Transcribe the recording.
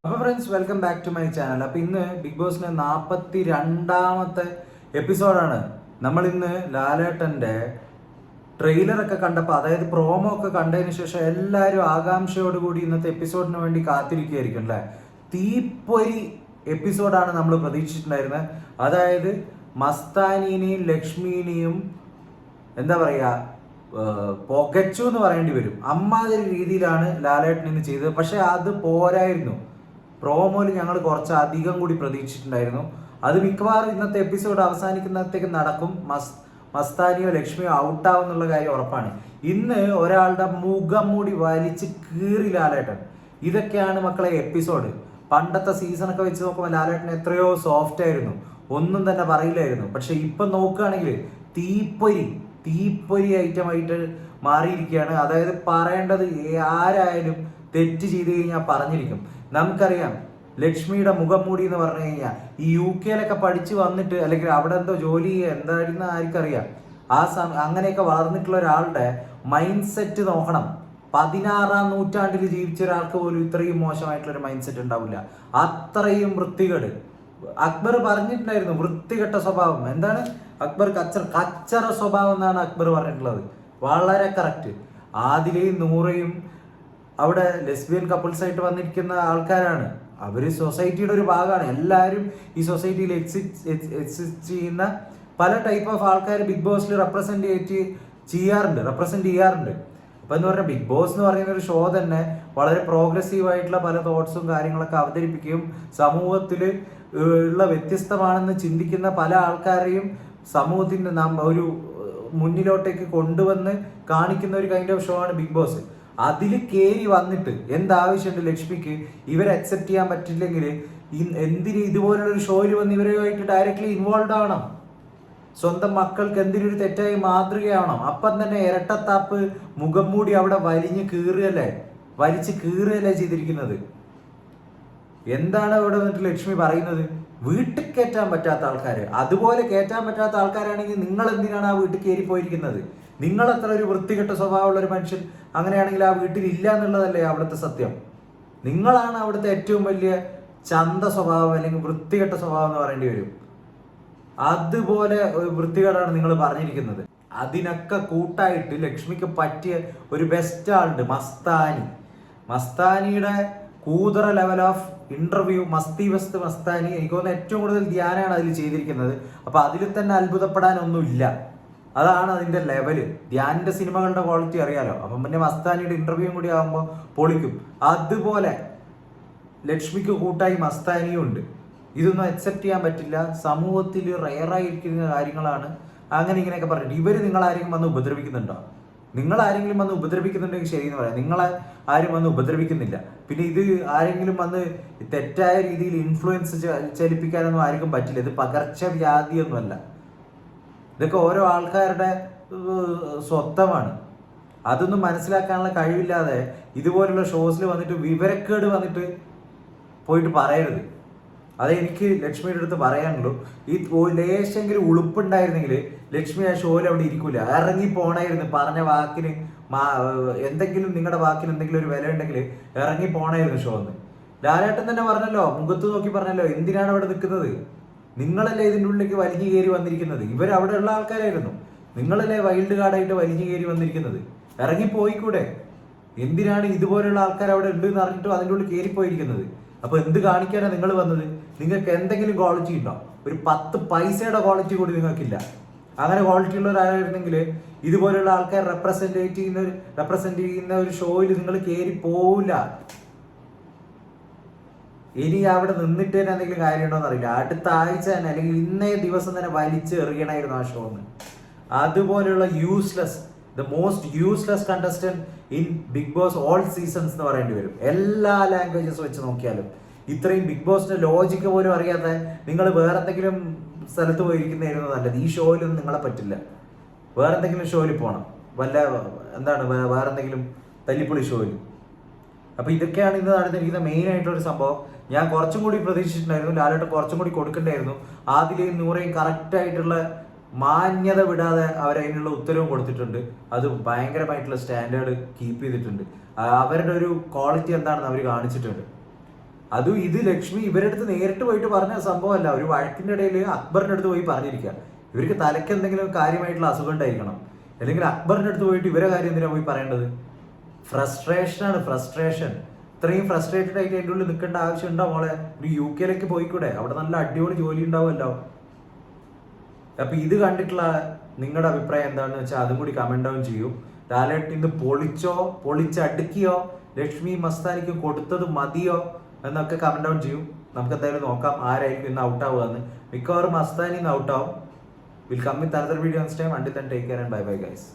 അപ്പോൾ friends, welcome back to my channel. അപ്പോൾ ഇന്ന് ബിഗ് ബോസിന്റെ 42ാമത്തെ എപ്പിസോഡാണ്. നമ്മൾ ഇന്ന് ലാലേട്ടൻ്റെ ട്രെയിലറൊക്കെ കണ്ടപ്പോൾ, അതായത് പ്രോമോ ഒക്കെ കണ്ടതിന് ശേഷം എല്ലാവരും ആകാംക്ഷയോടുകൂടി ഇന്നത്തെ എപ്പിസോഡിന് വേണ്ടി കാത്തിരിക്കുകയായിരിക്കും അല്ലേ. തീപ്പൊരി എപ്പിസോഡാണ് നമ്മൾ പ്രതീക്ഷിച്ചിട്ടുണ്ടായിരുന്നത്. അതായത് മസ്താനിനെയും ലക്ഷ്മിനെയും എന്താ പറയുക, പൊകച്ചു എന്ന് പറയേണ്ടി വരും. അമ്മാതിരി രീതിയിലാണ് ലാലേട്ടൻ ഇന്ന് ചെയ്തത്. പക്ഷെ അത് പോരായിരുന്നു. പ്രോമോയിൽ ഞങ്ങൾ കുറച്ചധികം കൂടി പ്രതീക്ഷിച്ചിട്ടുണ്ടായിരുന്നു. അത് മിക്കവാറും ഇന്നത്തെ എപ്പിസോഡ് അവസാനിക്കുന്നത്തേക്ക് നടക്കും. മസ്താനിയോ ലക്ഷ്മിയോ ഔട്ടാവും എന്നുള്ള കാര്യം ഉറപ്പാണ്. ഇന്ന് ഒരാളുടെ മുഖം മൂടി വലിച്ച് കീറി ലാലേട്ടൻ. ഇതൊക്കെയാണ് മക്കളെ എപ്പിസോഡ്. പണ്ടത്തെ സീസണൊക്കെ വെച്ച് നോക്കുമ്പോൾ ലാലേട്ടൻ എത്രയോ സോഫ്റ്റ് ആയിരുന്നു, ഒന്നും തന്നെ പറയില്ലായിരുന്നു. പക്ഷെ ഇപ്പം നോക്കുകയാണെങ്കിൽ തീപ്പൊരി ഐറ്റമായിട്ട് മാറിയിരിക്കുകയാണ്. അതായത് പറയേണ്ടത് ആരായാലും തെറ്റ് ചെയ്ത് കഴിഞ്ഞാൽ പറഞ്ഞിരിക്കും. നമുക്കറിയാം, ലക്ഷ്മിയുടെ മുഖം മൂടി എന്ന് പറഞ്ഞു കഴിഞ്ഞാൽ ഈ UK പഠിച്ച് വന്നിട്ട്, അല്ലെങ്കിൽ അവിടെ എന്തോ ജോലി എന്തായിരുന്നു ആർക്കറിയാം. അങ്ങനെയൊക്കെ വളർന്നിട്ടുള്ള ഒരാളുടെ മൈൻഡ് സെറ്റ് നോക്കണം. 16ാം നൂറ്റാണ്ടിൽ ജീവിച്ച ഒരാൾക്ക് പോലും ഇത്രയും മോശമായിട്ടുള്ളൊരു മൈൻഡ് സെറ്റ് ഉണ്ടാവില്ല. അത്രയും വൃത്തികേട്. അക്ബർ പറഞ്ഞിട്ടുണ്ടായിരുന്നു, വൃത്തികെട്ട സ്വഭാവം. എന്താണ് അക്ബർ? കച്ചറ സ്വഭാവം എന്നാണ് അക്ബർ പറഞ്ഞിട്ടുള്ളത്. വളരെ കറക്റ്റ്. ആദിലയും നൂറയും അവിടെ ലെസ്ബിയൻ കപ്പിൾസ് ആയിട്ട് വന്നിരിക്കുന്ന ആൾക്കാരാണ്. അവർ സൊസൈറ്റിയുടെ ഒരു ഭാഗമാണ്. എല്ലാവരും ഈ സൊസൈറ്റിയിൽ എക്സിസ്റ്റ് ചെയ്യുന്ന പല ടൈപ്പ് ഓഫ് ആൾക്കാർ ബിഗ് ബോസിൽ റെപ്രസെന്റ് ചെയ്യാറുണ്ട്. അപ്പം എന്ന് പറഞ്ഞാൽ ബിഗ് ബോസ് എന്ന് പറയുന്ന ഒരു ഷോ തന്നെ വളരെ പ്രോഗ്രസീവ് ആയിട്ടുള്ള പല തോട്ട്സും കാര്യങ്ങളൊക്കെ അവതരിപ്പിക്കുകയും സമൂഹത്തിൽ ഉള്ള വ്യത്യസ്തമാണെന്ന് ചിന്തിക്കുന്ന പല ആൾക്കാരെയും സമൂഹത്തിൻ്റെ ഒരു മുന്നിലോട്ടേക്ക് കൊണ്ടുവന്ന് കാണിക്കുന്ന ഒരു കൈൻഡ് ഓഫ് ഷോ ആണ് ബിഗ് ബോസ്. അതിൽ കയറി വന്നിട്ട് എന്താവശ്യമുണ്ട് ലക്ഷ്മിക്ക്? ഇവരെ അക്സെപ്റ്റ് ചെയ്യാൻ പറ്റില്ലെങ്കിൽ എന്തിന് ഇതുപോലുള്ള ഒരു ഷോയിൽ വന്ന് ഇവരുമായിട്ട് ഡയറക്റ്റ്ലി ഇൻവോൾവ് ആവണം? സ്വന്തം മക്കൾക്ക് എന്തിനൊരു തെറ്റായി മാതൃകയാവണം? അപ്പം തന്നെ ഇരട്ടത്താപ്പ് മുഖം മൂടി അവിടെ വലിച്ച് കീറുകയല്ലേ ചെയ്തിരിക്കുന്നത്. എന്താണ് അവിടെ വന്നിട്ട് ലക്ഷ്മി പറയുന്നത്? വീട്ടിൽ കയറ്റാൻ പറ്റാത്ത ആൾക്കാർ, അതുപോലെ കയറ്റാൻ പറ്റാത്ത ആൾക്കാരാണെങ്കിൽ നിങ്ങൾ എന്തിനാണ് ആ വീട്ടിൽ കയറി പോയിരിക്കുന്നത്? നിങ്ങൾ അത്ര ഒരു വൃത്തികെട്ട സ്വഭാവമുള്ള ഒരു മനുഷ്യൻ അങ്ങനെയാണെങ്കിൽ ആ വീട്ടിൽ ഇല്ല എന്നുള്ളതല്ലേ അവിടുത്തെ സത്യം. നിങ്ങളാണ് അവിടുത്തെ ഏറ്റവും വലിയ ചന്ത സ്വഭാവം, അല്ലെങ്കിൽ വൃത്തികെട്ട സ്വഭാവം എന്ന് പറയേണ്ടി വരും. അതുപോലെ വൃത്തികേടാണ് നിങ്ങൾ പറഞ്ഞിരിക്കുന്നത്. അതിനൊക്കെ കൂട്ടായിട്ട് ലക്ഷ്മിക്ക് പറ്റിയ ഒരു ബെസ്റ്റ് ആളുണ്ട്, മസ്താനിയുടെ കൂതറ ലെവൽ ഓഫ് ഇന്റർവ്യൂ. മസ്താനി എനിക്ക് തോന്നുന്നു ഏറ്റവും കൂടുതൽ ധ്യാനാണ് അതിൽ ചെയ്തിരിക്കുന്നത്. അപ്പൊ അതിൽ തന്നെ അത്ഭുതപ്പെടാനൊന്നുമില്ല. അതാണ് അതിന്റെ ലെവല്. ധ്യാനിന്റെ സിനിമകളുടെ ക്വാളിറ്റി അറിയാലോ. അപ്പം പിന്നെ മസ്താനിയുടെ ഇന്റർവ്യൂ കൂടി ആകുമ്പോൾ പൊളിക്കും. അതുപോലെ ലക്ഷ്മിക്ക് കൂട്ടായി മസ്താനിയും ഉണ്ട്. ഇതൊന്നും അക്സെപ്റ്റ് ചെയ്യാൻ പറ്റില്ല. സമൂഹത്തിൽ റയറായിരിക്കുന്ന കാര്യങ്ങളാണ്. അങ്ങനെ ഇങ്ങനെയൊക്കെ പറഞ്ഞിട്ട് ഇവർ നിങ്ങളാരെങ്കിലും വന്ന് ഉപദ്രവിക്കുന്നുണ്ടോ? നിങ്ങൾ ആരെങ്കിലും വന്ന് ഉപദ്രവിക്കുന്നുണ്ടെങ്കിൽ ശരിയെന്ന് പറയാം. നിങ്ങളെ ആരും വന്ന് ഉപദ്രവിക്കുന്നില്ല. പിന്നെ ഇത് ആരെങ്കിലും വന്ന് തെറ്റായ രീതിയിൽ ഇൻഫ്ലുവൻസ് ചലിപ്പിക്കാനൊന്നും ആർക്കും പറ്റില്ല. ഇത് പകർച്ചവ്യാധിയൊന്നുമല്ല. ഇതൊക്കെ ഓരോ ആൾക്കാരുടെ സ്വത്തമാണ്. അതൊന്നും മനസ്സിലാക്കാനുള്ള കഴിവില്ലാതെ ഇതുപോലുള്ള ഷോസിൽ വന്നിട്ട് വിവരക്കേട് വന്നിട്ട് പോയിട്ട് പറയരുത്. അതേ എനിക്ക് ലക്ഷ്മിയുടെ അടുത്ത് പറയാനുള്ളൂ. ഈ ലേശെങ്കിലും ഉളുപ്പുണ്ടായിരുന്നെങ്കിൽ ലക്ഷ്മി ആ ഷോയിൽ അവിടെ ഇരിക്കൂല, ഇറങ്ങി പോണായിരുന്നു. പറഞ്ഞ വാക്കിന് എന്തെങ്കിലും, നിങ്ങളുടെ വാക്കിന് എന്തെങ്കിലും ഒരു വില ഉണ്ടെങ്കിൽ ഇറങ്ങി പോണായിരുന്നു ഷോ എന്ന്. ലാലേട്ടൻ തന്നെ പറഞ്ഞല്ലോ, മുഖത്ത് നോക്കി പറഞ്ഞല്ലോ, എന്തിനാണ് അവിടെ നിൽക്കുന്നത്? നിങ്ങളല്ലേ ഇതിൻ്റെ ഉള്ളിലേക്ക് വലിഞ്ഞു കയറി വന്നിരിക്കുന്നത്. ഇവരവിടെ ഉള്ള ആൾക്കാരായിരുന്നു. നിങ്ങളല്ലേ വൈൽഡ് കാർഡായിട്ട് വലിഞ്ഞു കയറി വന്നിരിക്കുന്നത്. ഇറങ്ങി പോയിക്കൂടെ? എന്തിനാണ് ഇതുപോലുള്ള ആൾക്കാർ അവിടെ ഉണ്ട് എന്ന് അറിഞ്ഞിട്ടും അതിൻ്റെ ഉള്ളിൽ കയറിപ്പോയിരിക്കുന്നത്? അപ്പൊ എന്ത് കാണിക്കാനാണ് നിങ്ങൾ വന്നത്? നിങ്ങൾക്ക് എന്തെങ്കിലും ക്വാളിറ്റി ഉണ്ടോ? ഒരു 10 പൈസയുടെ ക്വാളിറ്റി കൂടി നിങ്ങൾക്കില്ല. അങ്ങനെ ക്വാളിറ്റി ഉള്ളവരായിരുന്നെങ്കിൽ ഇതുപോലുള്ള ആൾക്കാർ റെപ്രസെന്റ് ചെയ്യുന്ന ഒരു ഷോയിൽ നിങ്ങൾ കയറി പോവില്ല. ഇനി അവിടെ നിന്നിട്ട് തന്നെ എന്തെങ്കിലും കാര്യമുണ്ടോ എന്നറിയില്ല. അടുത്ത ആഴ്ച തന്നെ, അല്ലെങ്കിൽ ഇന്നേ ദിവസം തന്നെ വലിച്ച് എറിയണമായിരുന്നു ആ ഷോന്ന്. അതുപോലെയുള്ള the most useless contestant in Bigg Boss all seasons എന്ന് പറയേണ്ടി വരും. എല്ലാ ലാംഗ്വേജസ് വെച്ച് നോക്കിയാലും ഇത്രയും ബിഗ് ബോസിന്റെ ലോജിക്ക് പോലും അറിയാത്ത നിങ്ങൾ വേറെ എന്തെങ്കിലും സ്ഥലത്ത് പോയിരിക്കുന്നതായിരുന്നു നല്ലത്. ഈ ഷോയിലൊന്നും നിങ്ങളെ പറ്റില്ല. വേറെ എന്തെങ്കിലും ഷോയിൽ പോകണം, വേറെ എന്തെങ്കിലും തല്ലിപ്പൊളി ഷോയിൽ. അപ്പൊ ഇതൊക്കെയാണ് ഇന്ന് നടന്നിരിക്കുന്ന മെയിൻ ആയിട്ടുള്ള ഒരു സംഭവം. ഞാൻ കുറച്ചും കൂടി പ്രതീക്ഷിച്ചിട്ടുണ്ടായിരുന്നു, ലാലേട്ടൻ കുറച്ചും കൂടി കൊടുക്കണ്ടായിരുന്നു. ആദിലയും നൂറയും കറക്റ്റ് ആയിട്ടുള്ള മാന്യത വിടാതെ അവരതിനുള്ള ഉത്തരവും കൊടുത്തിട്ടുണ്ട്. അത് ഭയങ്കരമായിട്ടുള്ള സ്റ്റാൻഡേർഡ് കീപ്പ് ചെയ്തിട്ടുണ്ട്. അവരുടെ ഒരു ക്വാളിറ്റി എന്താണെന്ന് അവർ കാണിച്ചിട്ടുണ്ട്. അതും ഇത് ലക്ഷ്മി ഇവരുടെ അടുത്ത് നേരിട്ട് പോയിട്ട് പറഞ്ഞ സംഭവമല്ല, ഒരു വഴക്കിന്റെ ഇടയിൽ അക്ബറിന്റെ അടുത്ത് പോയി പറഞ്ഞിരിക്കുക. ഇവർക്ക് തലയ്ക്ക് എന്തെങ്കിലും കാര്യമായിട്ടുള്ള അസുഖം ഉണ്ടായിരിക്കണം, അല്ലെങ്കിൽ അക്ബറിന്റെ അടുത്ത് പോയിട്ട് ഇവരെ കാര്യം എന്തിനാ പോയി പറയേണ്ടത്? ഫ്രസ്ട്രേഷനാണ്, ഫ്രസ്ട്രേഷൻ. ഇത്രയും ഫ്രസ്ട്രേറ്റഡ് ആയിട്ട് എൻ്റെ ഉള്ളിൽ നിൽക്കേണ്ട ആവശ്യം ഉണ്ടോ മോളെ? ഒരു UK പോയിക്കൂടെ? അവിടെ നല്ല അടിപൊളി ജോലി ഉണ്ടാവുമല്ലോ. അപ്പൊ ഇത് കണ്ടിട്ടുള്ള നിങ്ങളുടെ അഭിപ്രായം എന്താണെന്ന് വെച്ചാൽ അതും കൂടി കമന്റ് ഡൗൺ ചെയ്യൂ. ലാലേട്ടൻ ഇന്ന് പൊളിച്ചടുക്കിയോ, ലക്ഷ്മി മസ്താനിക്ക് കൊടുത്തത് മതിയോ എന്നൊക്കെ കമന്റ് ഡൗൺ ചെയ്യൂ. നമുക്ക് എന്തായാലും നോക്കാം ആരായിരിക്കും ഇന്ന് ഔട്ട് ആവുക എന്ന്. മിക്കവാറും മസ്താനി ഇന്ന് ഔട്ട് ആവും. Will come with another video next time. Until then take care and bye bye guys.